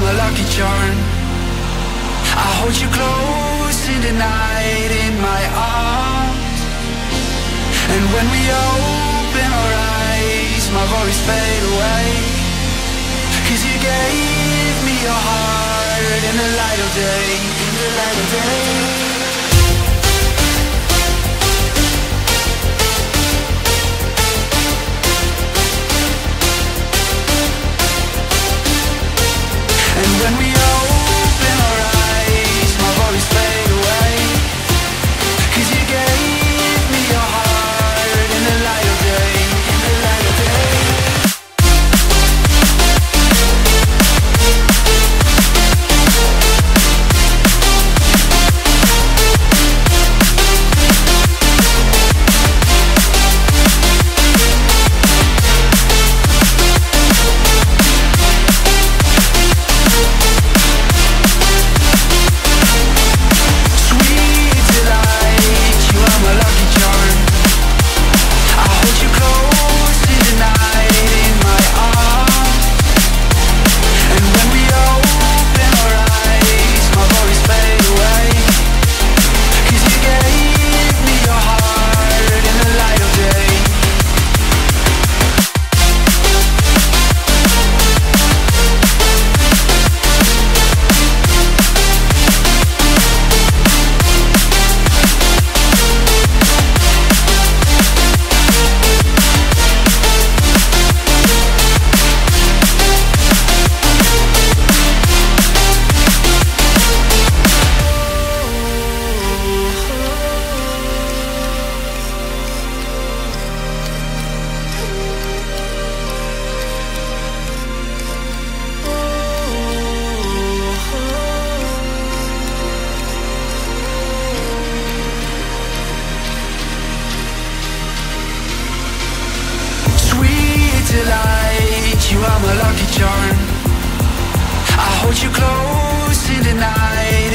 a lucky charm. I hold you close in the night in my arms. And when we open our eyes, my worries fade away. 'Cause you gave me your heart in the light of day, in the light of day. And when we open our eyes, my worries fade away. 'Cause you gave me your heart in the light of day, in the light of day. Delight, you are my lucky charm. I hold you close in the night